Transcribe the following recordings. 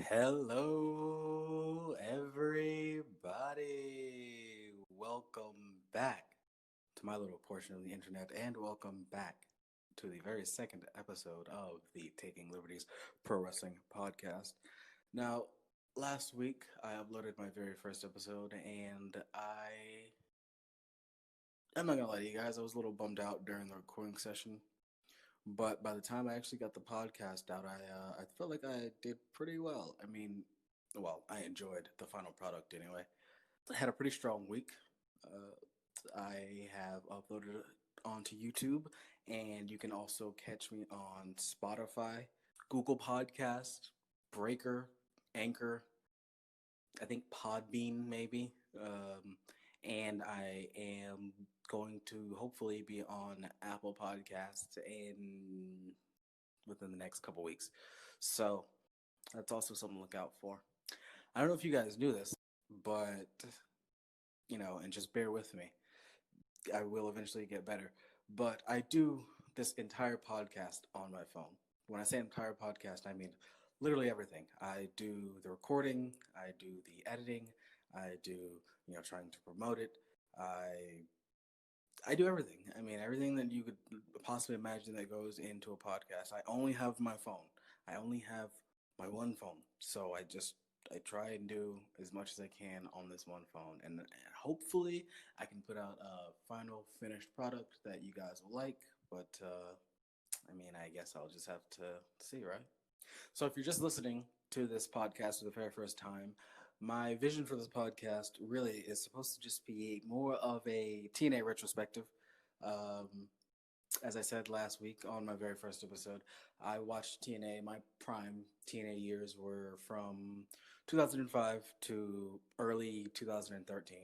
Hello, everybody. Welcome back to my little portion of the internet, and welcome back to the very second episode of the Taking Liberties Pro Wrestling podcast. Now, last week I uploaded my very first episode, and I'm not gonna lie to you guys, I was a little bummed out during the recording session. But by the time I actually got the podcast out, I felt like I did pretty well. I enjoyed the final product anyway. I had a pretty strong week. I have uploaded it onto YouTube, and you can also catch me on Spotify, Google Podcast, Breaker, Anchor, I think Podbean maybe. And I am going to hopefully be on Apple Podcasts in within the next couple weeks. So that's also something to look out for. I don't know if you guys knew this, but and just bear with me. I will eventually get better. But I do this entire podcast on my phone. When I say entire podcast, I mean literally everything. I do the recording, I do the editing, I do, trying to promote it. I do everything. I mean, everything that you could possibly imagine that goes into a podcast. I only have my phone. I only have my one phone. So I try and do as much as I can on this one phone, and hopefully I can put out a final finished product that you guys will like. But I guess I'll just have to see, right? So if you're just listening to this podcast for the very first time, my vision for this podcast really is supposed to just be more of a TNA retrospective. Um, as I said last week on my very first episode, I watched TNA. My prime TNA years were from 2005 to early 2013.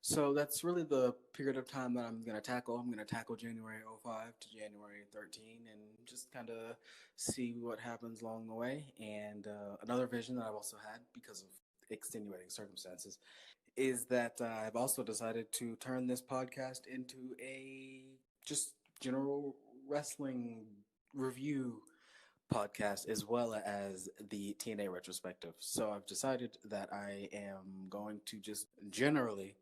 So that's really the period of time that I'm going to tackle. I'm going to tackle January 05 to January 13 and just kind of see what happens along the way. And another vision that I've also had because of extenuating circumstances is that I've also decided to turn this podcast into a just general wrestling review podcast as well as the TNA retrospective. So I've decided that I am going to just generally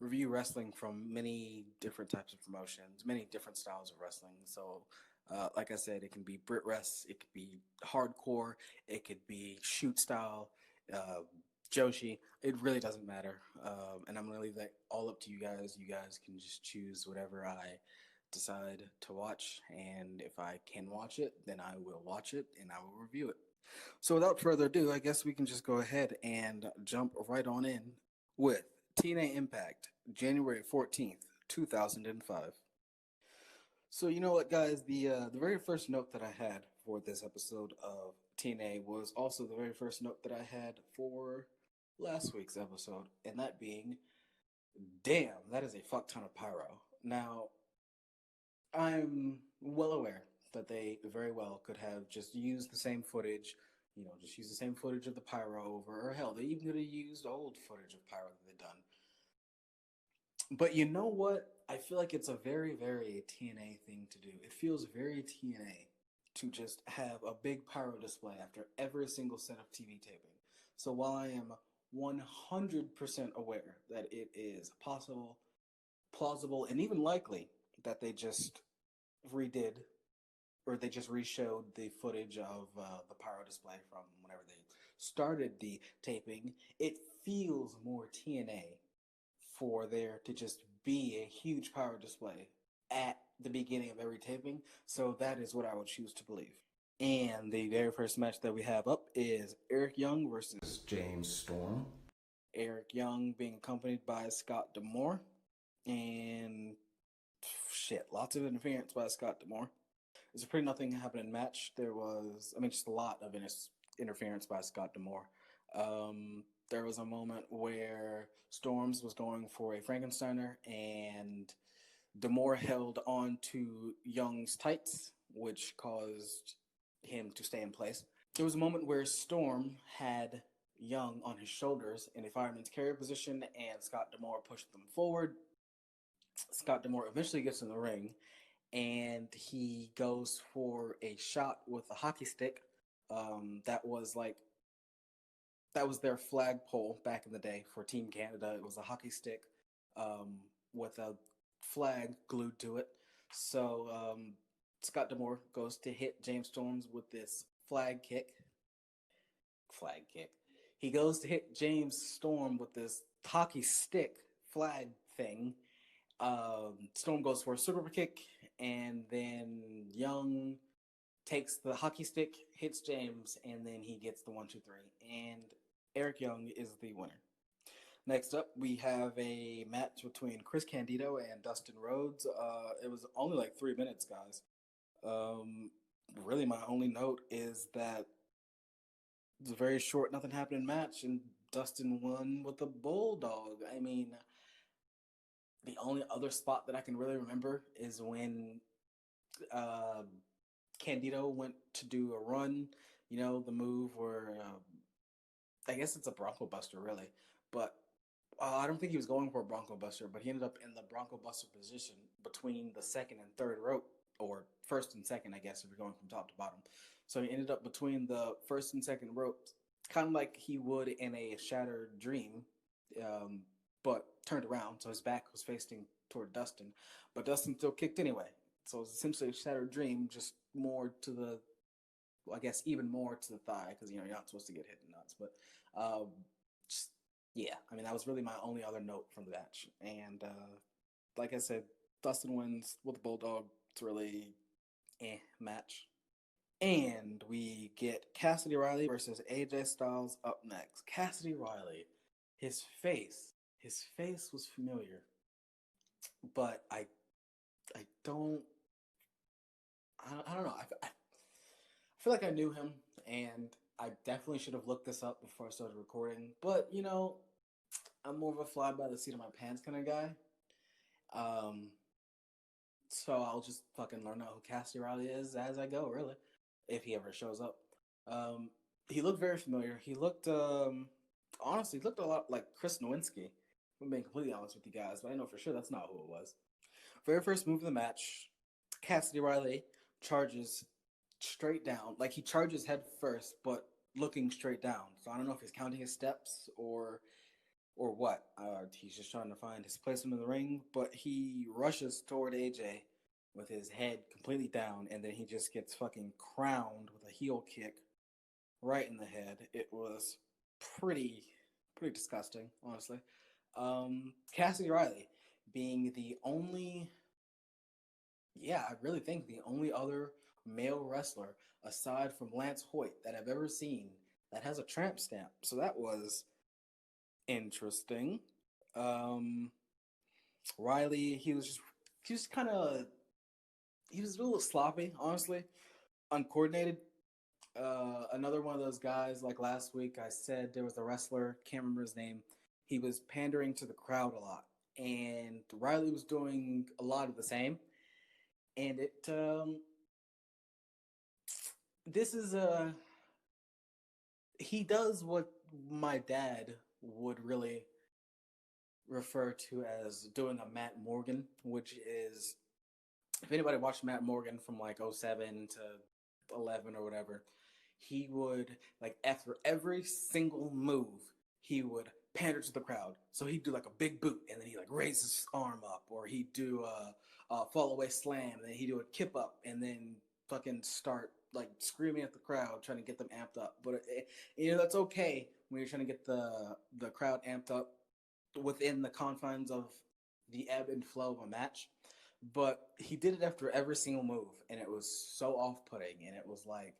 review wrestling from many different types of promotions, many different styles of wrestling. So like I said, it can be Brit Rest, it could be hardcore, it could be shoot style, uh, Joshi. It really doesn't matter. And I'm going to leave that all up to you guys. You guys can just choose whatever I decide to watch. And if I can watch it, then I will watch it and I will review it. So without further ado, I guess we can just go ahead and jump right on in with TNA Impact, January 14th, 2005. So you know what, guys? The very first note that I had for this episode of TNA was also the very first note that I had for last week's episode, and that being, damn, that is a fuck ton of pyro. Now, I'm well aware that they very well could have just used the same footage, just use the same footage of the pyro over, or hell, they even could have used old footage of pyro that they've done. But you know what? I feel like it's a very, very TNA thing to do. It feels very TNA to just have a big pyro display after every single set of TV taping. So while I am 100% aware that it is possible, plausible, and even likely that they just redid or they just reshowed the footage of the pyro display from whenever they started the taping, it feels more TNA for there to just be a huge power display at the beginning of every taping. So that is what I would choose to believe. And the very first match that we have up is Eric Young versus James Storm. Eric Young being accompanied by Scott D'Amore. And shit, lots of interference by Scott D'Amore. It's a pretty nothing happening match. There was, just a lot of interference by Scott D'Amore. There was a moment where Storms was going for a Frankensteiner and D'Amore held on to Young's tights, which caused him to stay in place. There was a moment where Storm had Young on his shoulders in a fireman's carry position, and Scott D'Amore pushed them forward. Scott D'Amore eventually gets in the ring, and he goes for a shot with a hockey stick that was like that was their flagpole back in the day for Team Canada. It was a hockey stick um, with a flag glued to it. So Scott Demore goes to hit James Storms with this flag kick. Flag kick. He goes to hit James Storm with this hockey stick flag thing. Storm goes for a super kick, and then Young takes the hockey stick, hits James, and then he gets the 1-2-3. And Eric Young is the winner. Next up, we have a match between Chris Candido and Dustin Rhodes. It was only like 3 minutes, guys. Um, really, my only note is that it was a very short, nothing happening match, and Dustin won with a bulldog. I mean, the only other spot that I can really remember is when uh, Candido went to do a run. You know, the move where I guess it's a Bronco Buster, really, but I don't think he was going for a Bronco Buster, but he ended up in the Bronco Buster position between the second and third rope, or first and second, I guess, if you're going from top to bottom. So he ended up between the first and second ropes, kind of like he would in a Shattered Dream, um, but turned around, so his back was facing toward Dustin, but Dustin still kicked anyway. So it's essentially a Shattered Dream, just more to the, well, I guess even more to the thigh, because you're not supposed to get hit in nuts, but just yeah, I mean, that was really my only other note from the match. And like I said, Dustin wins with the Bulldog. It's really match. And we get Cassidy Riley versus AJ Styles up next. Cassidy Riley, his face was familiar, but I don't, I don't know. I feel like I knew him, and I definitely should have looked this up before I started recording. But you know, I'm more of a fly by the seat of my pants kind of guy. Um, so I'll just fucking learn out who Cassidy Riley is as I go, really, if he ever shows up. Um, he looked very familiar. He looked, honestly, he looked a lot like Chris Nowinski. I'm being completely honest with you guys, but I know for sure that's not who it was. Very first move of the match, Cassidy Riley charges straight down. Like he charges head first, but looking straight down. So I don't know if he's counting his steps or what. He's just trying to find his placement in the ring, but he rushes toward AJ with his head completely down, and then he just gets fucking crowned with a heel kick right in the head. It was pretty pretty disgusting, honestly. Cassidy Riley being the only, yeah, I really think the only other male wrestler aside from Lance Hoyt that I've ever seen that has a tramp stamp. So that was interesting. Um, Riley, he was kind of he was a little sloppy, honestly, uncoordinated. Another one of those guys, like last week, I said there was a wrestler, can't remember his name. He was pandering to the crowd a lot, and Riley was doing a lot of the same. And this is he does what my dad would really refer to as doing a Matt Morgan, which is, if anybody watched Matt Morgan from like '07 to 11 or whatever, he would, like, after every single move, he would pander to the crowd. So he'd do like a big boot, and then he like raise his arm up, or he'd do a fall away slam, and then he'd do a kip up, and then fucking start like screaming at the crowd, trying to get them amped up. But you know, that's okay when you're trying to get the crowd amped up within the confines of the ebb and flow of a match. But he did it after every single move, and it was so off-putting, and it was like,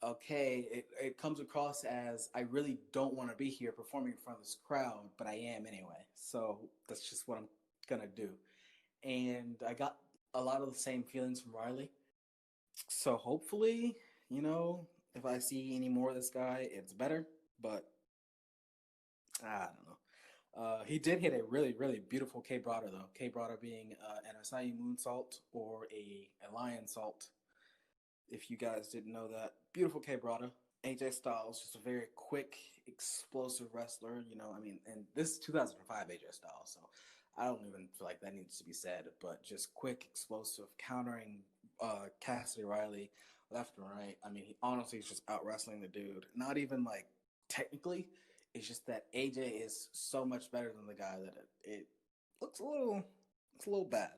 okay, it comes across as I really don't want to be here performing in front of this crowd, but I am anyway. So that's just what I'm gonna do. And I got a lot of the same feelings from Riley. So hopefully, you know, if I see any more of this guy, it's better. But I don't know. He did hit a really, really beautiful K Brada though. K Brada being an Asai moonsault or a lion salt. If you guys didn't know that, beautiful K Brada. AJ Styles, just a very quick, explosive wrestler. You know, I mean, and this is 2005 AJ Styles, so I don't even feel like that needs to be said. But just quick, explosive, countering Cassidy Riley left and right. I mean, he honestly is just out wrestling the dude. Not even like technically. It's just that AJ is so much better than the guy that it looks a little bad.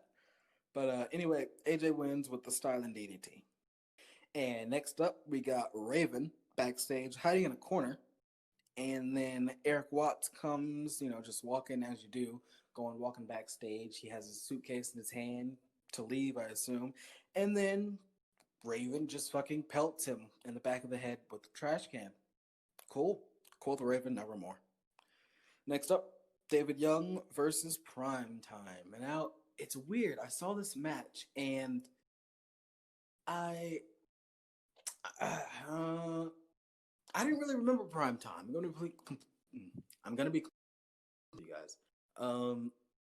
But anyway, AJ wins with the styling DDT. And next up, we got Raven backstage hiding in a corner. And then Eric Watts comes, just walking as you do, walking backstage. He has his suitcase in his hand to leave, I assume. And then Raven just fucking pelts him in the back of the head with the trash can. Cool. Cool the Raven, nevermore. Next up, David Young versus Prime Time. And now, it's weird. I saw this match, and I... I didn't really remember Prime Time. I'm gonna be you guys.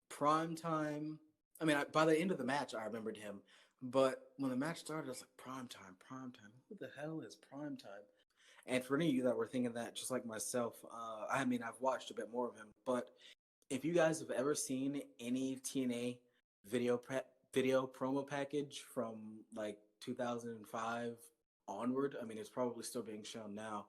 Prime Time. I mean, by the end of the match, I remembered him, but when the match started, I was like, Prime Time, Prime Time. Who the hell is Prime Time? And for any of you that were thinking that, just like myself, I mean, I've watched a bit more of him, but if you guys have ever seen any TNA video promo package from like 2005 onward, I mean, it's probably still being shown now.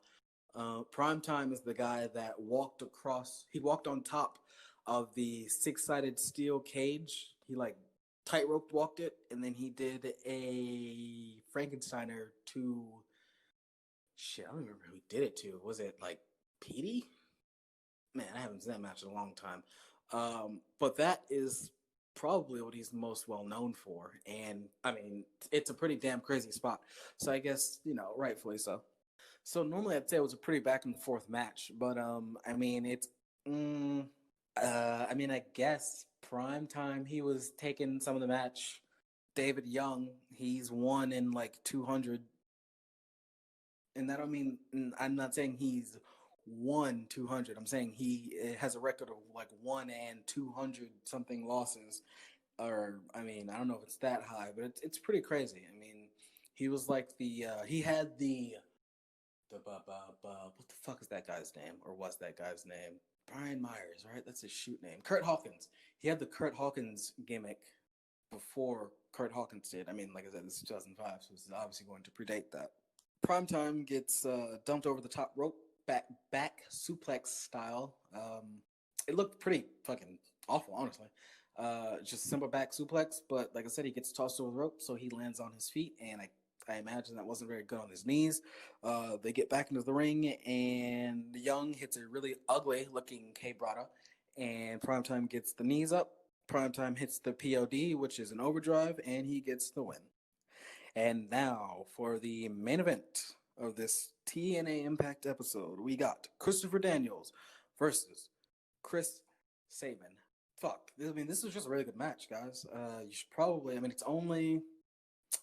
Primetime is the guy that walked on top of the 6-sided steel cage. He like tightrope walked it, and then he did a Frankensteiner to, shit, I don't remember who he did it to. Was it like Petey? Man, I haven't seen that match in a long time. But that is probably what he's most well known for. And I mean, it's a pretty damn crazy spot. So I guess, rightfully so. So normally I'd say it was a pretty back and forth match, but I mean I guess Prime Time he was taking some of the match. David Young, he's won in like 200, and I don't mean, I'm not saying he's won 200. I'm saying he has a record of like 1-200 something losses, or I mean I don't know if it's that high, but it's pretty crazy. I mean he was like he had the what the fuck is that guy's name, or was that guy's name? Brian Myers, right? That's his shoot name. Kurt Hawkins. He had the Kurt Hawkins gimmick before Kurt Hawkins did. I mean, like I said, this is 2005, so this is obviously going to predate that. Primetime gets dumped over the top rope, back suplex style. It looked pretty fucking awful, honestly. Just a simple back suplex, but like I said, he gets tossed over the rope, so he lands on his feet, and I imagine that wasn't very good on his knees. They get back into the ring, and Young hits a really ugly-looking K-Brada, and Primetime gets the knees up. Primetime hits the POD, which is an overdrive, and he gets the win. And now for the main event of this TNA Impact episode, we got Christopher Daniels versus Chris Sabin. Fuck, I mean, this was just a really good match, guys. You should probably, I mean, it's only,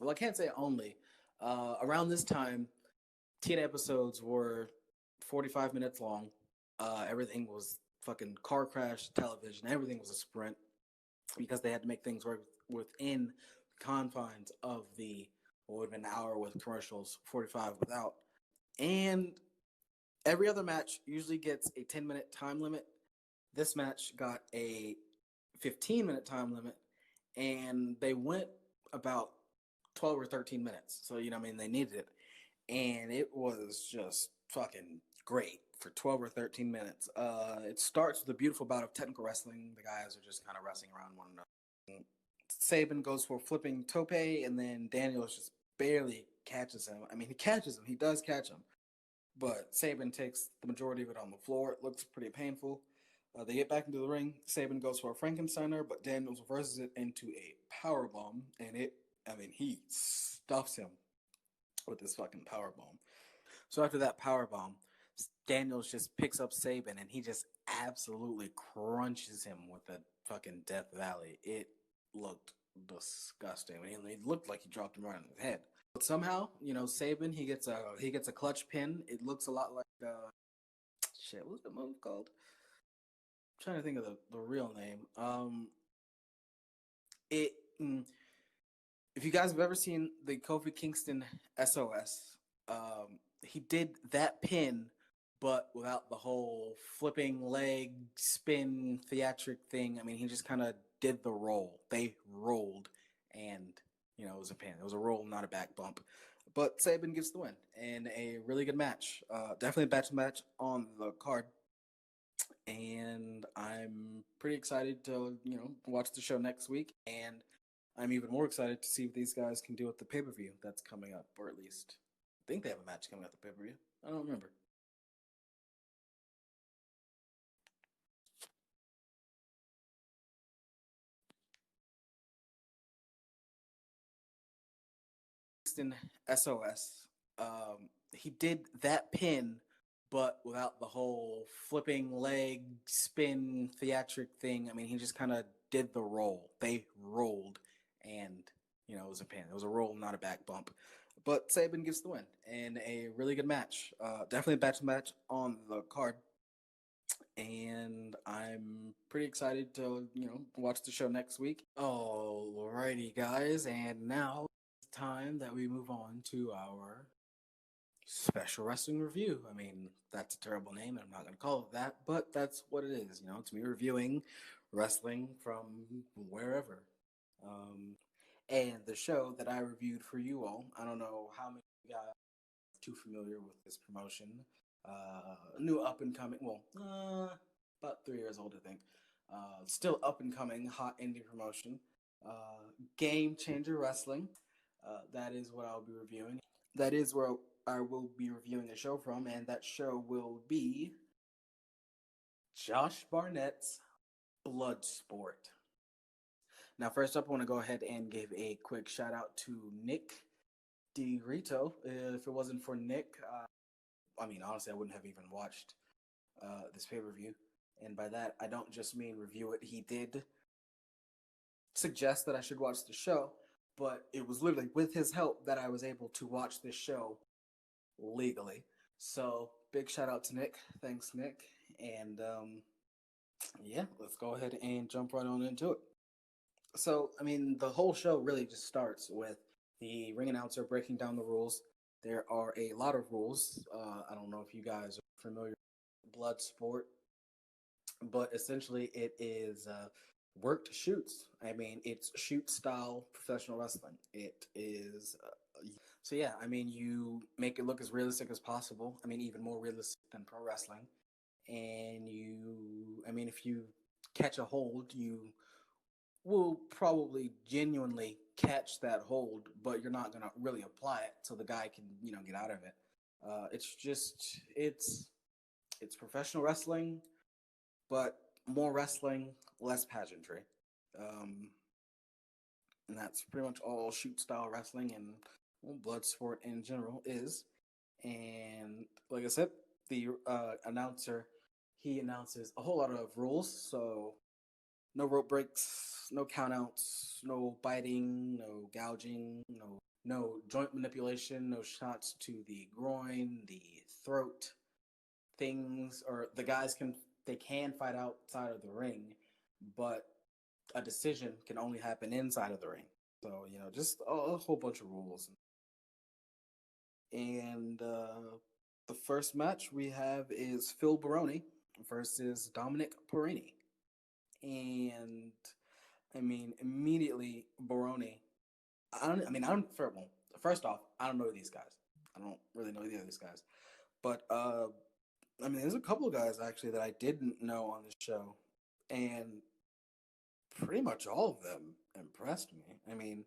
well, I can't say only. Around this time, TNA episodes were 45 minutes long. Everything was fucking car crash television. Everything was a sprint because they had to make things work within the confines of the, what would have been an hour with commercials, 45 without. And every other match usually gets a 10-minute time limit. This match got a 15-minute time limit, and they went about 12 or 13 minutes. So, I mean, they needed it. And it was just fucking great for 12 or 13 minutes. It starts with a beautiful bout of technical wrestling. The guys are just kind of wrestling around one another. Sabin goes for a flipping tope, and then Daniels just barely catches him. I mean, he catches him. He does catch him. But Sabin takes the majority of it on the floor. It looks pretty painful. They get back into the ring. Sabin goes for a Frankensteiner, but Daniels reverses it into a powerbomb, and he stuffs him with this fucking powerbomb. So after that powerbomb, Daniels just picks up Sabin, and he just absolutely crunches him with the fucking Death Valley. It looked disgusting. I mean, it looked like he dropped him right on his head. But somehow, Sabin, he gets a clutch pin. It looks a lot like shit. What's the move called? I'm trying to think of the real name. If you guys have ever seen the Kofi Kingston SOS, he did that pin, but without the whole flipping leg spin theatric thing. I mean, he just kind of did the roll. They rolled, and it was a pin. It was a roll, not a back bump. but Saban gets the win in a really good match. Definitely a match on the card, and I'm pretty excited to watch the show next week. And I'm even more excited to see what these guys can do with the pay per view that's coming up, or at least I think they have a match coming up the pay per view. I don't remember. In SOS, he did that pin, but without the whole flipping leg spin theatric thing. I mean, he just kind of did the roll. They rolled, and it was a pin. It was a roll, not a back bump. But Saban gets the win in a really good match. Definitely a match on the card, and I'm pretty excited to watch the show next week. Alrighty, guys, and now it's time that we move on to our special wrestling review. I mean, that's a terrible name. I'm not going to call it that, but that's what it is. It's me reviewing wrestling from wherever. Um, and the show that I reviewed for you all, I don't know how many of you guys are too familiar with this promotion. New up and coming, well, about 3 years old, I think. Still up and coming, hot indie promotion. Game Changer Wrestling. That is what I'll be reviewing. That is where I will be reviewing a show from, and that show will be Josh Barnett's Bloodsport. Now, first up, I want to go ahead and give a quick shout out to Nick DeRito. If it wasn't for Nick, I mean, honestly, I wouldn't have even watched this pay per view. And by that, I don't just mean review it. He did suggest that I should watch the show, but it was literally with his help that I was able to watch this show legally. So big shout out to Nick. Thanks, Nick. And yeah, let's go ahead and jump right on into it. So, I mean, the whole show really just starts with the ring announcer breaking down the rules. There are a lot of rules. I don't know if you guys are familiar with blood sport, but essentially it is worked shoots. I mean, it's shoot style professional wrestling. It is. So yeah, I mean, you make it look as realistic as possible. I mean, even more realistic than pro wrestling. And I mean, if you catch a hold, you will probably genuinely catch that hold, but you're not gonna really apply it so the guy can get out of it. It's professional wrestling, but more wrestling, less pageantry. Um, and that's pretty much all shoot style wrestling and blood sport in general is. And like I said, the announcer he announces a whole lot of rules. So no rope breaks, no countouts, no biting, no gouging, no joint manipulation, no shots to the groin, the throat, things, or the guys can fight outside of the ring, but a decision can only happen inside of the ring. So just a whole bunch of rules. And the first match we have is Phil Baroni versus Dominic Perini. And I mean, immediately Baroni. I don't. I mean, I don't. First off, I don't know these guys. I don't really know either of these guys. But I mean, there's a couple of guys actually that I didn't know on the show, and pretty much all of them impressed me. I mean,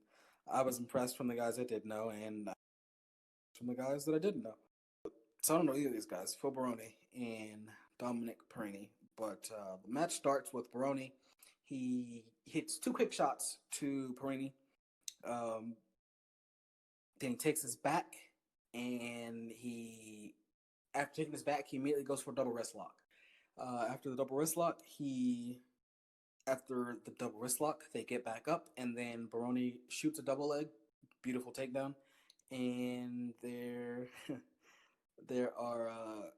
I was impressed from the guys I did know, and from the guys that I didn't know. So I don't know either of these guys, Phil Baroni and Dominic Perini. But the match starts with Baroni. He hits two quick shots to Perini. Um, then he takes his back, and after taking his back, he immediately goes for a double wrist lock. After the double wrist lock, after the double wrist lock, they get back up, and then Baroni shoots a double leg, beautiful takedown, and there are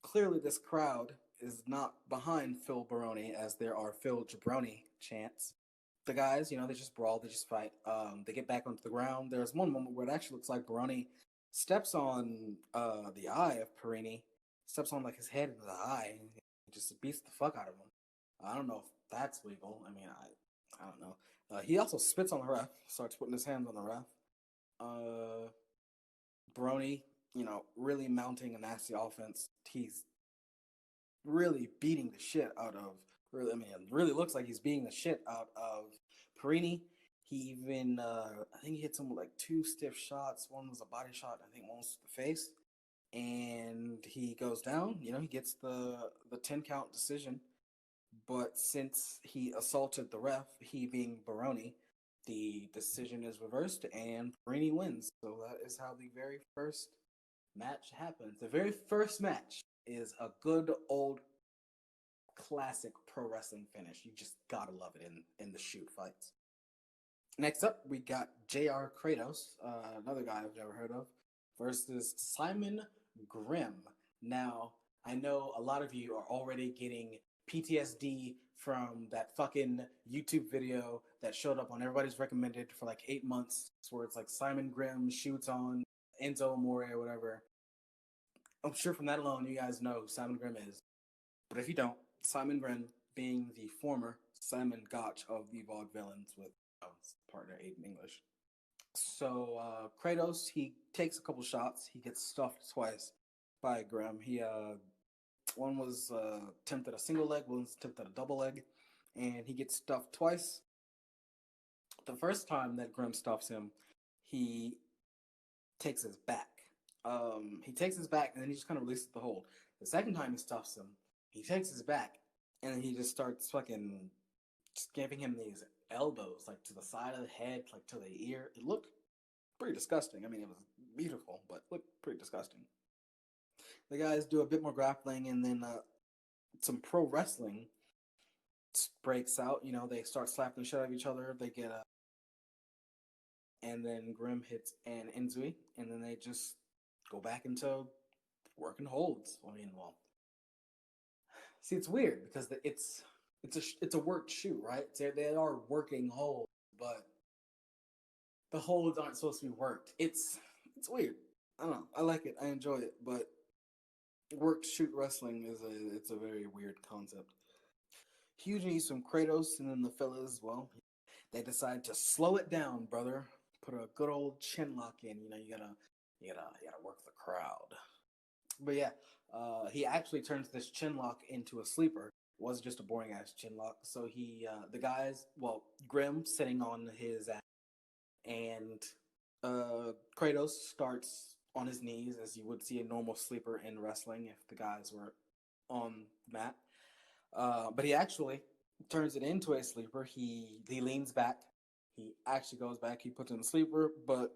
clearly this crowd is not behind Phil Baroni as there are Phil Jabroni chants. The guys, they just brawl, they just fight. They get back onto the ground. There's one moment where it actually looks like Baroni steps on the eye of Perini, steps on like his head into the eye, and just beats the fuck out of him. I don't know if that's legal. I mean, I don't know. He also spits on the ref, starts putting his hands on the ref. Brony, really mounting a nasty offense. He's really beating the shit out of. Really, I mean, it really looks like he's beating the shit out of Perini. He even, I think he hits him with like two stiff shots. One was a body shot. I think one was to the face, and he goes down. He gets the 10 count decision. But since he assaulted the ref, he being Baroni, the decision is reversed and Perini wins. So that is how the very first match happens. The very first match is a good old classic pro wrestling finish. You just gotta love it in the shoot fights. Next up, we got J.R. Kratos, another guy I've never heard of, versus Simon Grimm. Now, I know a lot of you are already getting PTSD from that fucking YouTube video that showed up on everybody's recommended for like 8 months, where it's like Simon Grimm shoots on Enzo Amore or whatever. I'm sure from that alone, you guys know who Simon Grimm is. But if you don't, Simon Grimm being the former Simon Gotch of the Vaudevillains with partner Aiden English. So Kratos, he takes a couple shots. He gets stuffed twice by Grimm. One was attempted a single leg, one was attempted a double leg, and he gets stuffed twice. The first time that Grimm stuffs him, he takes his back. He takes his back, and then he just kind of releases the hold. The second time he stuffs him, he takes his back, and then he just starts fucking just giving him these elbows, like to the side of the head, like to the ear. It looked pretty disgusting. I mean, it was beautiful, but looked pretty disgusting. The guys do a bit more grappling, and then some pro wrestling breaks out. They start slapping the shit out of each other. They get a, and then Grimm hits an Enzui, and then they just go back into working holds. I mean, well, see, it's weird because it's a worked shoot, right? They are working holds, but the holds aren't supposed to be worked. It's weird. I don't know. I like it. I enjoy it, but worked shoot wrestling it's a very weird concept. Huge news from Kratos, and then the fellas, well, they decide to slow it down, brother. Put a good old chin lock in. You gotta work the crowd. But yeah, he actually turns this chin lock into a sleeper. It wasn't just a boring ass chin lock. So the guys, well, Grimm sitting on his ass, and Kratos starts on his knees as you would see a normal sleeper in wrestling if the guys were on the mat. But he actually turns it into a sleeper. He leans back. He actually goes back. He puts in the sleeper, but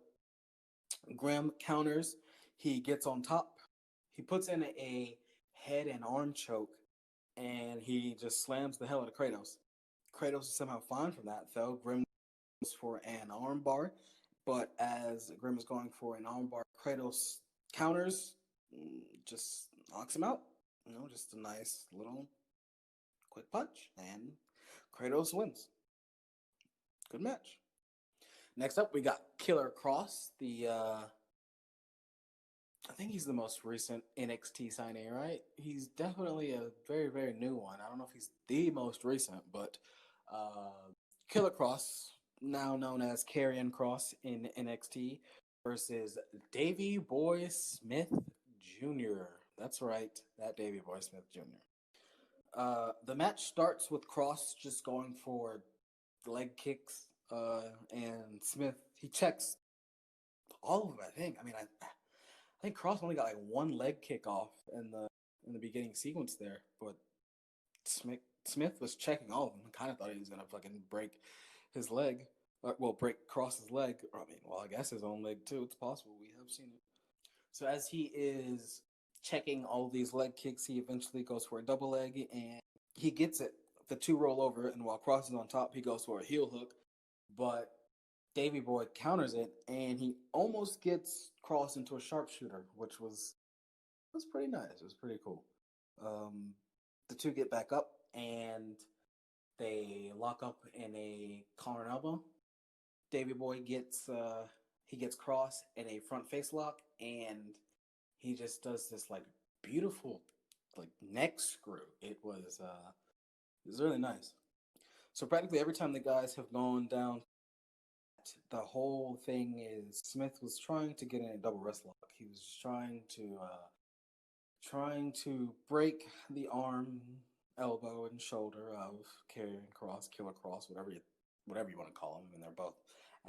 Grimm counters. He gets on top. He puts in a head and arm choke, and he just slams the hell out of Kratos. Kratos is somehow fine from that, though. Grimm goes for an arm bar, but as Grimm is going for an arm bar, Kratos counters, just knocks him out. Just a nice little quick punch, and Kratos wins. Good match. Next up, we got Killer Kross, I think he's the most recent NXT signing, right? He's definitely a very, very new one. I don't know if he's the most recent, but Killer Kross, now known as Karrion Kross in NXT, versus Davey Boy Smith Jr. That's right, that Davey Boy Smith Jr. The match starts with Kross just going for leg kicks, and Smith, he checks all of them, I think. I think Kross only got like one leg kick off in the beginning sequence there, but Smith was checking all of them. Kind of thought he was gonna fucking break his leg, break Kross's leg. I guess his own leg too. It's possible. We have seen it. So as he is checking all these leg kicks, he eventually goes for a double leg, and he gets it. The two roll over, and while Kross is on top, he goes for a heel hook, but Davey Boy counters it, and he almost gets Kross into a sharpshooter, which was pretty nice. It was pretty cool. The two get back up, and they lock up in a collar and elbow. Davey Boy gets Kross in a front face lock, and he just does this like beautiful like neck screw. It was really nice. So practically every time the guys have gone down the whole thing is Smith was trying to get in a double wrist lock. He was trying to break the arm, elbow, and shoulder of Karrion Kross, Killer Kross, whatever you want to call him. I mean, they're both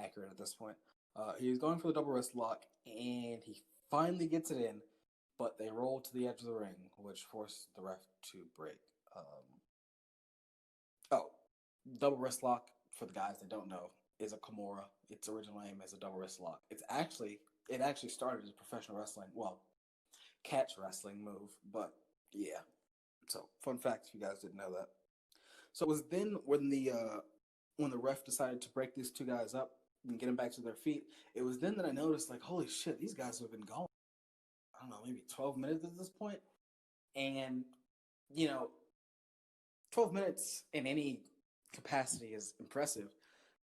accurate at this point. He was going for the double wrist lock, and he finally gets it in, but they roll to the edge of the ring, which forced the ref to break. Oh, double wrist lock, for the guys that don't know, is a Kimura. Its original name is a double wrist lock. It actually started as professional wrestling. Well, catch wrestling move, but yeah. So fun fact, if you guys didn't know that. So it was then when the ref decided to break these two guys up and get them back to their feet. It was then that I noticed, like, holy shit, these guys have been going, I don't know, maybe 12 minutes at this point. And, you know, 12 minutes in any capacity is impressive,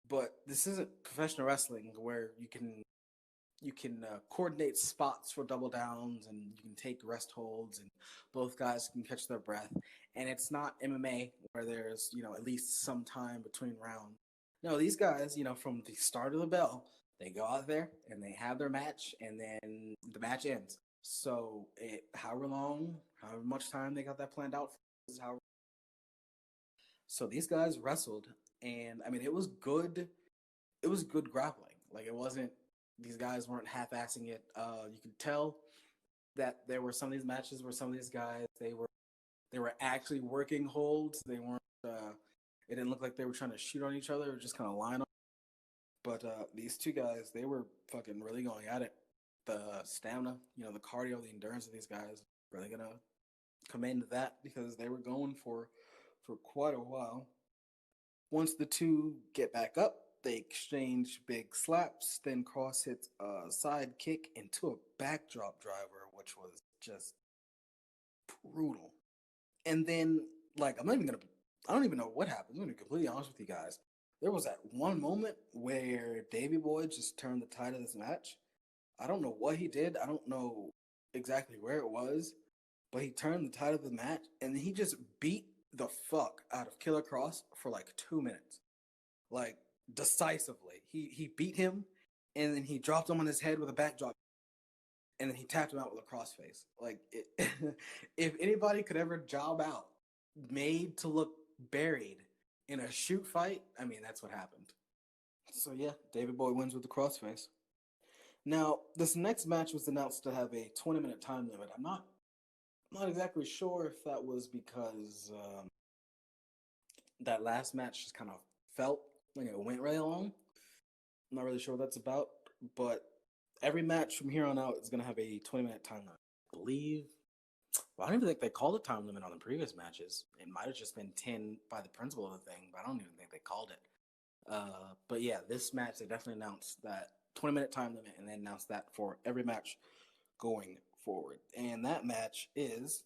but this isn't professional wrestling where you can coordinate spots for double downs and you can take rest holds and both guys can catch their breath. And it's not MMA where there's, at least some time between rounds. No, these guys, from the start of the bell, they go out there and they have their match and then the match ends. So however much time they got that planned out for, is how. So these guys wrestled, and I mean, it was good. It was good grappling. Like, it wasn't. These guys weren't half-assing it. You could tell that there were some of these matches where some of these guys they were actually working holds. They weren't. It didn't look like they were trying to shoot on each other or just kind of line up. But these two guys, they were fucking really going at it. The stamina, the cardio, the endurance of these guys, really gonna commend that because they were going for quite a while. Once the two get back up, they exchange big slaps. Then Cross hits a side kick into a backdrop driver, which was just brutal. And then, like, I don't even know what happened. I'm gonna be completely honest with you guys. There was that one moment where Davey Boy just turned the tide of this match. I don't know what he did. I don't know exactly where it was, but he turned the tide of the match and he just beat the fuck out of Killer Kross for like 2 minutes. Like, decisively. He beat him and then he dropped him on his head with a backdrop and then he tapped him out with a crossface. Like, if anybody could ever job out made to look buried in a shoot fight, I mean, that's what happened. So yeah, David Boy wins with the crossface. Now, this next match was announced to have a 20-minute time limit. I'm not exactly sure if that was because that last match just kind of felt like it went really long. I'm not really sure what that's about, but every match from here on out is going to have a 20-minute time limit. I believe. Well, I don't even think they called a time limit on the previous matches. It might have just been 10 by the principle of the thing, but I don't even think they called it. But yeah, this match, they definitely announced that 20-minute time limit and then announced that for every match going forward. And that match is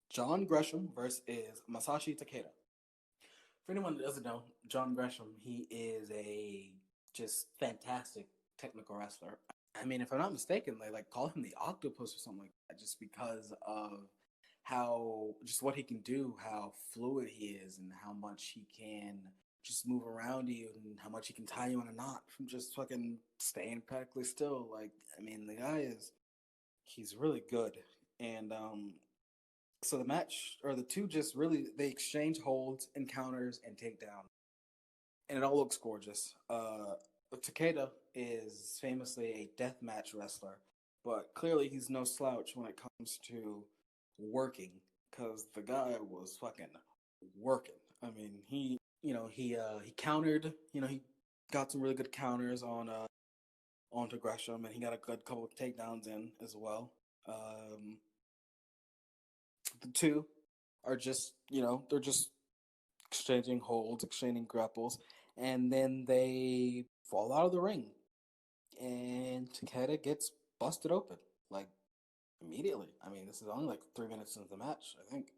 John Gresham versus Masashi Takeda. For anyone that doesn't know, John Gresham, he is a just fantastic technical wrestler. I mean, if I'm not mistaken, they like call him the octopus or something like that, just because of just what he can do, how fluid he is, and how much he can just move around you, and how much he can tie you in a knot from just fucking staying practically still. Like, I mean, he's really good. And so the match, or the two just really, they exchange holds, encounters, and takedowns. And it all looks gorgeous. Takeda is famously a deathmatch wrestler, but clearly he's no slouch when it comes to working, because the guy was fucking working. I mean, he countered. He got some really good counters onto Gresham, and he got a good couple of takedowns in as well. The two are just, they're just exchanging holds, exchanging grapples, and then they fall out of the ring. And Takeda gets busted open, like, immediately. I mean, this is only like 3 minutes into the match, I think.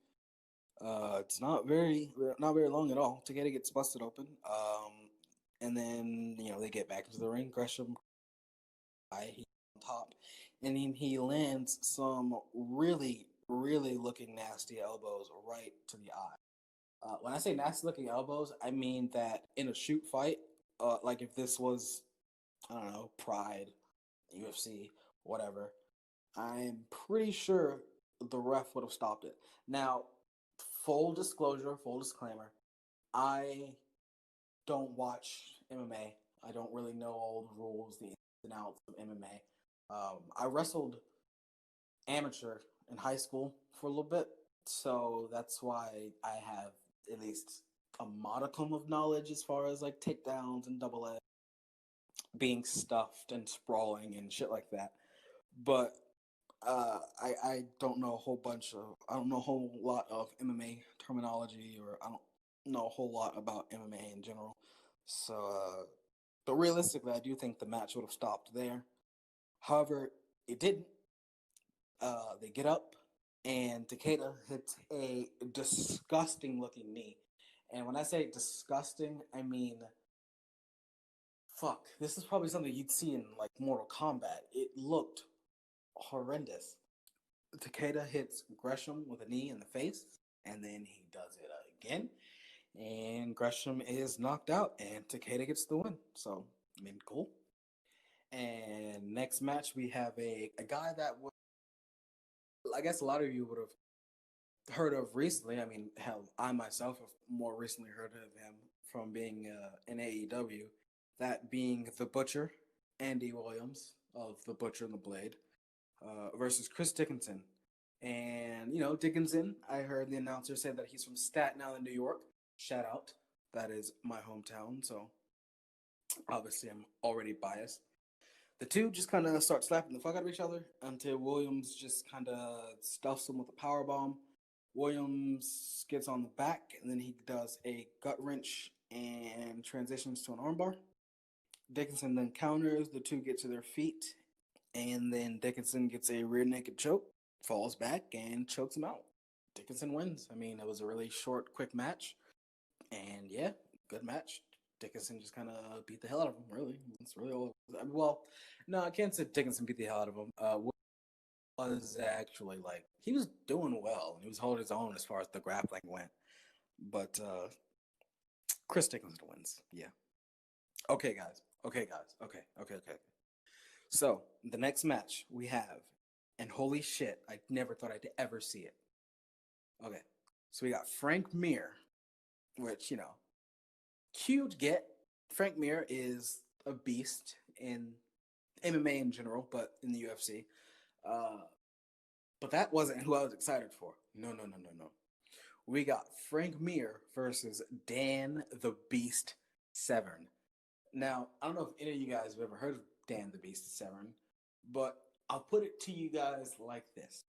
It's not very long at all. Takeda gets busted open. And then, they get back into the ring. Gresham, he's on top. And then he lands some really, really looking nasty elbows right to the eye. When I say nasty looking elbows, I mean that in a shoot fight, like if this was I don't know, Pride, UFC, whatever, I'm pretty sure the ref would have stopped it. Now, full disclosure, full disclaimer, I don't watch MMA. I don't really know all the rules, the ins and outs of MMA. I wrestled amateur in high school for a little bit, so that's why I have at least a modicum of knowledge as far as like takedowns and double edge, being stuffed and sprawling and shit like that. But I don't know a whole bunch of I don't know a whole lot of MMA terminology, or I don't know a whole lot about MMA in general. So, but realistically, I do think the match would have stopped there. However, it didn't. They get up, and Takeda hits a disgusting looking knee. And when I say disgusting, I mean, fuck. This is probably something you'd see in like Mortal Kombat. It looked horrendous. Takeda hits Gresham with a knee in the face, and then he does it again. And Gresham is knocked out, and Takeda gets the win. So, I mean, cool. And next match, we have a guy that was, I guess a lot of you would have heard of recently. I mean, hell, I myself have more recently heard of him from being in AEW. That being the Butcher, Andy Williams of the Butcher and the Blade, versus Chris Dickinson. And, you know, Dickinson, I heard the announcer say that he's from Staten Island, New York. Shout out. That is my hometown, so obviously I'm already biased. The two just kind of start slapping the fuck out of each other until Williams just kind of stuffs him with a power bomb. Williams gets on the back, and then he does a gut wrench and transitions to an armbar. Dickinson then counters. The two get to their feet, and then Dickinson gets a rear naked choke, falls back, and chokes him out. Dickinson wins. I mean, it was a really short, quick match. And yeah, good match. Dickinson just kind of beat the hell out of him, really. It's really all. Well, no, I can't say Dickinson beat the hell out of him. Was actually like, he was doing well. He was holding his own as far as the grappling went. But Chris Dickinson wins. Yeah. Okay, guys. Okay, guys. Okay. So the next match we have, and holy shit, I never thought I'd ever see it. Okay, so we got Frank Mir, which, you know, huge get. Frank Mir is a beast in MMA in general, but in the UFC. Uh, but that wasn't who I was excited for. No. We got Frank Mir versus Dan the Beast Severn. Now, I don't know if any of you guys have ever heard of Dan the Beast Severn, but I'll put it to you guys like this.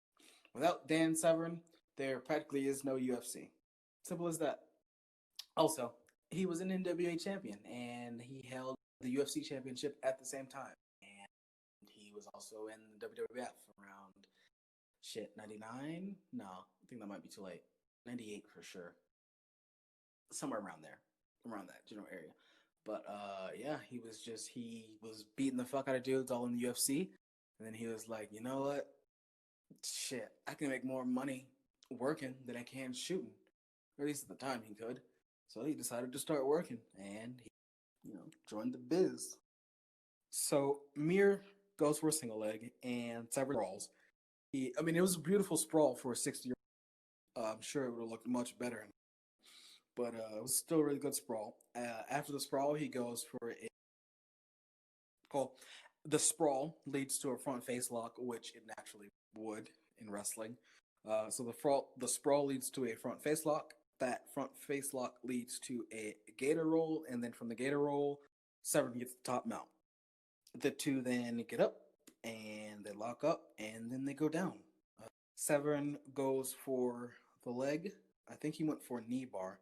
Without Dan Severn, there practically is no UFC. Simple as that. Also, he was an NWA champion, and he held the UFC championship at the same time. And he was also in the WWF around, shit, 99? No, I think that might be too late. 98 for sure. Somewhere around that general area. But yeah, he was beating the fuck out of dudes all in the UFC. And then he was like, you know what? Shit, I can make more money working than I can shooting. Or at least at the time he could. So he decided to start working, and he, you know, joined the biz. So Mir goes for a single leg and Severn sprawls. I mean, it was a beautiful sprawl for a 60-year. I'm sure it would have looked much better, but it was still a really good sprawl. After the sprawl, he goes for a well, the sprawl leads to a front face lock, which it naturally would in wrestling. So the sprawl leads to a front face lock. That front face lock leads to a gator roll, and then from the gator roll, Severn gets the top mount. The two then get up and they lock up, and then they go down. Severn goes for the leg. I think he went for a knee bar,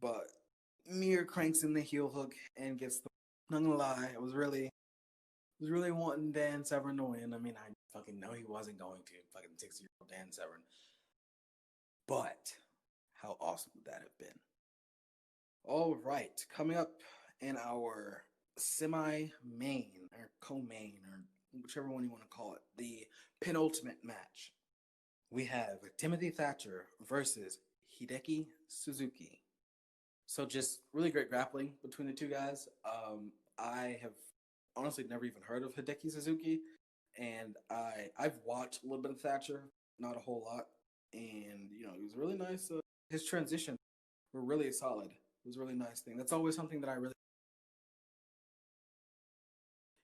but Mir cranks in the heel hook and gets the. Not gonna lie, was really wanting Dan Severn to win. I mean, I fucking know he wasn't going to. Fucking 60-year-old Dan Severn. But how awesome would that have been? All right, coming up in our semi-main or co-main or whichever one you want to call it, the penultimate match. We have Timothy Thatcher versus Hideki Suzuki. So just really great grappling between the two guys. I have honestly never even heard of Hideki Suzuki, and I've watched a little bit of Thatcher, not a whole lot, and it was really nice. His transition were really solid. It was a really nice thing. That's always something that I really,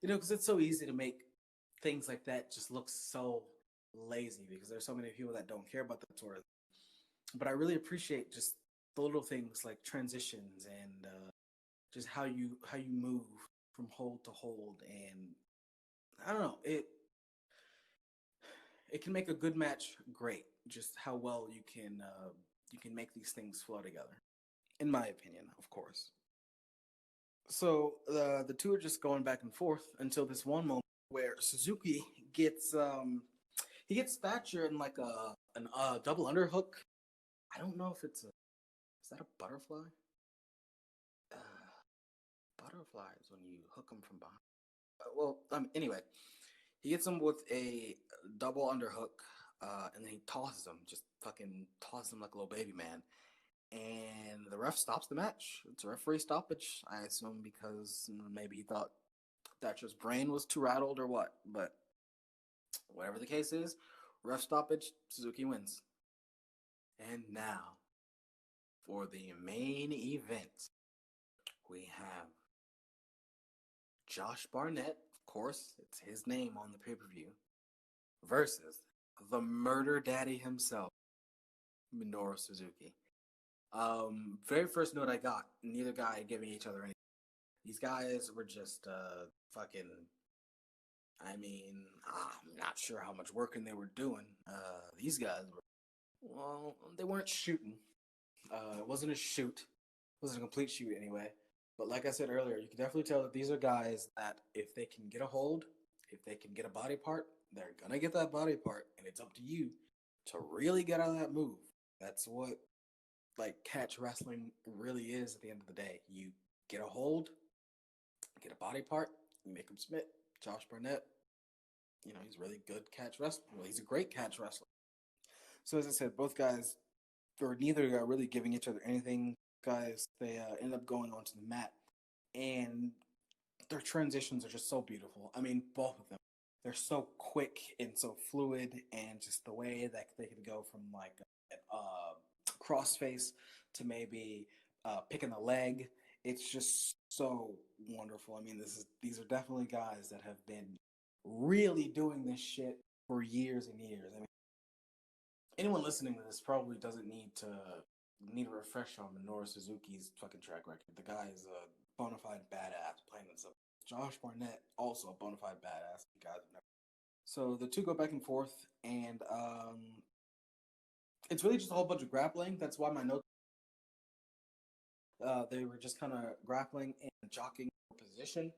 because it's so easy to make things like that just look so lazy because there's so many people that don't care about that sort of. But I really appreciate just the little things like transitions and just how you move from hold to hold, and I don't know, it can make a good match great. Just how well you can make these things flow together, in my opinion, of course. So the two are just going back and forth until this one moment where Suzuki gets he gets Thatcher in like a double underhook. I don't know if it's a is that a butterfly? Uh, Butterflies when you hook them from behind. Anyway, he gets him with a double underhook, and then he tosses him, just fucking tosses him like a little baby man. And the ref stops the match. It's a referee stoppage, I assume, because maybe he thought Thatcher's brain was too rattled or what. But whatever the case is, ref stoppage, Suzuki wins. And now, for the main event, we have Josh Barnett, of course, it's his name on the pay per view, versus the murder daddy himself, Minoru Suzuki. Very first note I got, neither guy giving each other anything. These guys were just fucking. I mean, I'm not sure how much working they were doing. These guys were, well, they weren't shooting. It wasn't a shoot. It wasn't a complete shoot anyway. But like I said earlier, you can definitely tell that these are guys that if they can get a hold, if they can get a body part, they're gonna get that body part, and it's up to you to really get out of that move. That's what like catch wrestling really is at the end of the day. You get a hold, get a body part, you make him submit. Josh Barnett, he's really good catch wrestler. Well, he's a great catch wrestler. So as I said, both guys, or neither guy, really giving each other anything. Guys, they end up going onto the mat, and their transitions are just so beautiful. I mean, both of them. They're so quick and so fluid, and just the way that they can go from like crossface to maybe picking the leg. It's just so wonderful. I mean, these are definitely guys that have been really doing this shit for years and years. I mean, anyone listening to this probably doesn't need a refresh on Minoru Suzuki's fucking track record. The guy is a bona fide badass, plain and simple. Josh Barnett, also a bona fide badass. You guys have never. So the two go back and forth, and it's really just a whole bunch of grappling. That's why my notes. They were just kind of grappling and jockeying for position.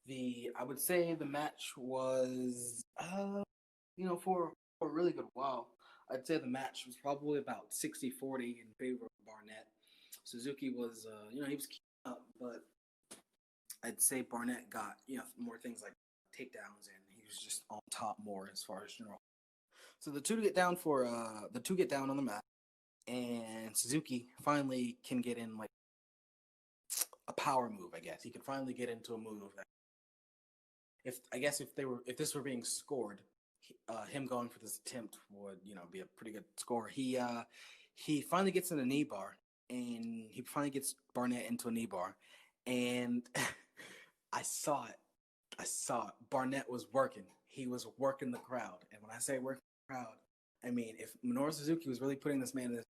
I would say the match was, for a really good while. I'd say the match was probably about 60-40 in favor of Barnett. Suzuki was, he was keeping up, but I'd say Barnett got, more things like takedowns, and he was just on top more as far as general. So the two get down on the mat, and Suzuki finally can get in like a power move. I guess he could finally get into a move that, if this were being scored, him going for this attempt would be a pretty good score. He finally gets in a knee bar, and he finally gets Barnett into a knee bar, and I saw it. Barnett was working. He was working the crowd, and when I say working the crowd, I mean if Minoru Suzuki was really putting this man in this,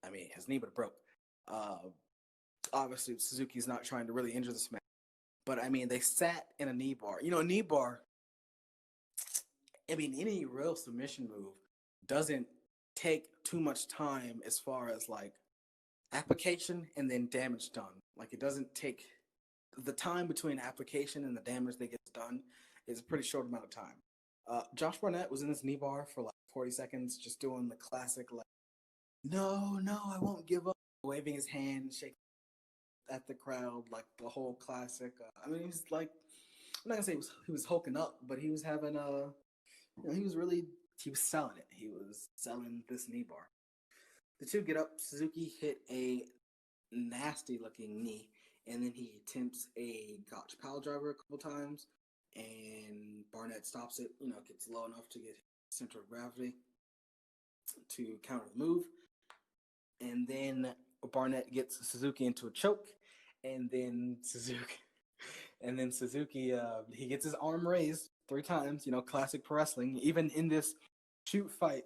I mean his knee would have broke. Obviously Suzuki's not trying to really injure this man, but I mean they sat in a knee bar. A knee bar. I mean, any real submission move doesn't take too much time as far as like application and then damage done. Like it doesn't take the time between application and the damage that gets done is a pretty short amount of time. Josh Barnett was in this knee bar for like 40 seconds, just doing the classic like, no, I won't give up, waving his hand, shaking at the crowd, like the whole classic. I mean, he's like, I'm not gonna say he was hulking up, but he was having he was selling it. He was selling this knee bar. The two get up. Suzuki hit a nasty looking knee, and then he attempts a gotch pile driver a couple times, and Barnett stops it. Gets low enough to get center of gravity to counter the move, and then Barnett gets Suzuki into a choke, and then Suzuki, he gets his arm raised 3 times. Classic pro wrestling. Even in this shoot fight,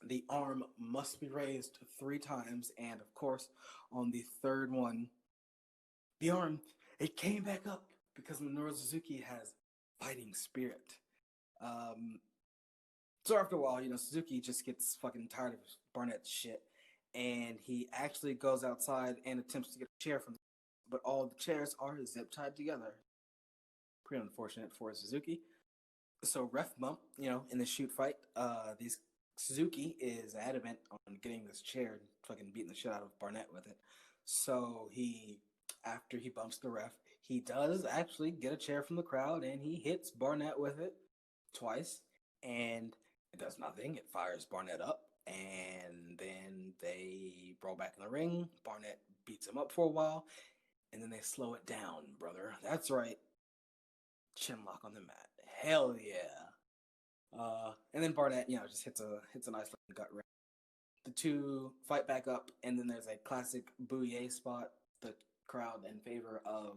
the arm must be raised 3 times, and of course, on the third one, the arm it came back up because Minoru Suzuki has fighting spirit. Um, so after a while, Suzuki just gets fucking tired of Barnett's shit, and he actually goes outside and attempts to get a chair from, but all the chairs are zip tied together. Pretty unfortunate for Suzuki. So ref bump, in the shoot fight, these Suzuki is adamant on getting this chair and fucking beating the shit out of Barnett with it. So after he bumps the ref, he does actually get a chair from the crowd and he hits Barnett with it twice, and it does nothing. It fires Barnett up, and then they brawl back in the ring. Barnett beats him up for a while, and then they slow it down, brother. That's right. Chinlock on the mat. Hell yeah. And then Barnett, just hits a nice little gut ring. The two fight back up, and then there's a classic bouye spot, the crowd in favor of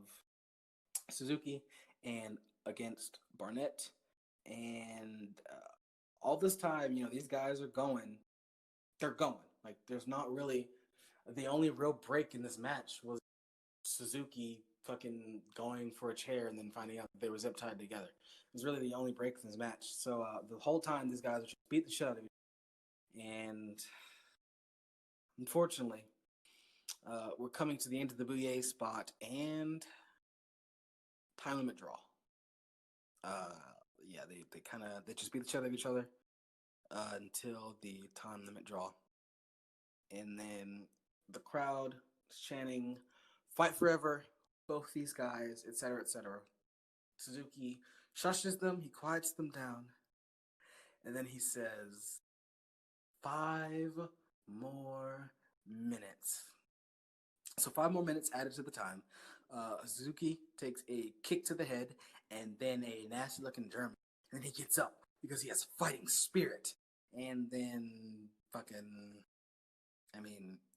Suzuki and against Barnett. And all this time, these guys are going. They're going. Like, there's not really. The only real break in this match was Suzuki fucking going for a chair and then finding out that they were zip tied together. It was really the only break in this match. So the whole time, these guys are just beat the shit out of each other. And unfortunately, we're coming to the end of the bouye spot and time limit draw. Yeah, they just beat the shit out of each other until the time limit draw, and then the crowd is chanting "Fight forever!" Both these guys, etc., etc. Suzuki shushes them, he quiets them down, and then he says, 5 more minutes. So 5 more minutes added to the time. Suzuki takes a kick to the head and then a nasty looking German. And then he gets up because he has fighting spirit. And then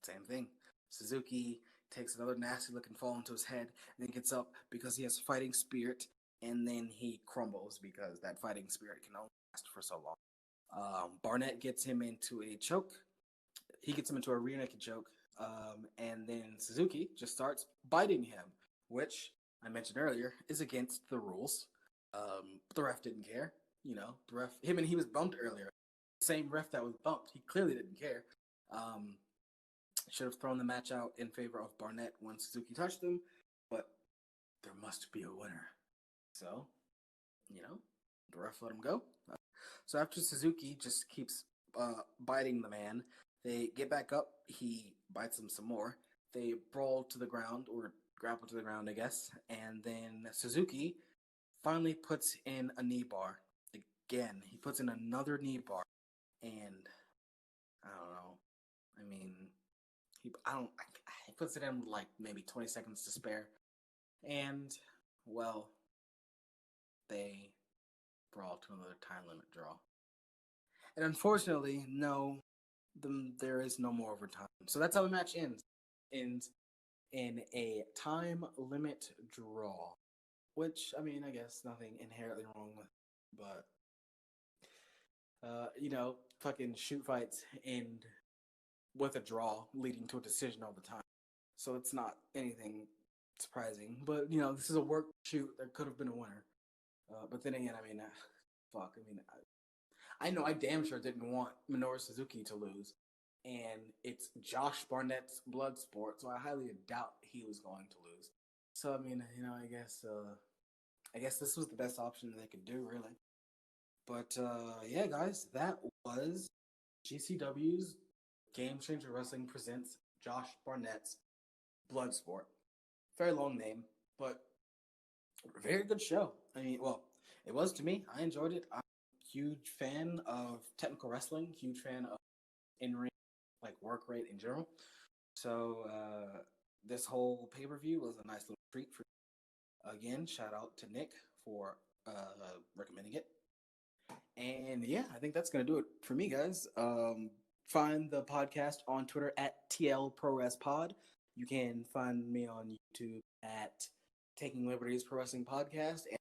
same thing. Suzuki takes another nasty looking fall into his head and then gets up because he has fighting spirit. And then he crumbles because that fighting spirit can only last for so long. Barnett gets him into a choke. He gets him into a rear naked choke. And then Suzuki just starts biting him, which I mentioned earlier is against the rules. The ref didn't care. The ref, he was bumped earlier. Same ref that was bumped, he clearly didn't care. Should have thrown the match out in favor of Barnett when Suzuki touched him, but there must be a winner. So, the ref let him go. So after Suzuki just keeps biting the man, they get back up. He bites him some more. They brawl to the ground, or grapple to the ground, I guess. And then Suzuki finally puts in a knee bar. Again, he puts in another knee bar. And I don't know. He puts it in with like maybe 20 seconds to spare. And, well, they brawl to another time limit draw. And unfortunately, no, there is no more overtime. So that's how the match ends. Ends in a time limit draw. Which, I guess nothing inherently wrong with, but, fucking shoot fights end with a draw leading to a decision all the time. So it's not anything surprising. But, this is a work shoot. There could have been a winner. But then again, fuck. I know I damn sure didn't want Minoru Suzuki to lose. And it's Josh Barnett's blood sport, so I highly doubt he was going to lose. So, I guess this was the best option that they could do, really. But, yeah, guys, that was GCW's Game Changer Wrestling presents Josh Barnett's Bloodsport. Very long name, but very good show. It was to me. I enjoyed it. I'm a huge fan of technical wrestling, huge fan of in-ring, like, work rate in general. So, this whole pay-per-view was a nice little treat for you. Again, shout out to Nick for recommending it. And yeah, I think that's going to do it for me, guys. Find the podcast on Twitter at TL ProWrest Pod. You can find me on YouTube at Taking Liberties Pro Wrestling Podcast and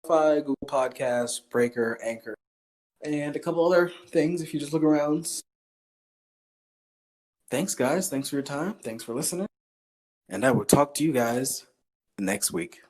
Spotify, Google Podcasts, Breaker, Anchor, and a couple other things if you just look around. Thanks, guys. Thanks for your time. Thanks for listening. And I will talk to you guys next week.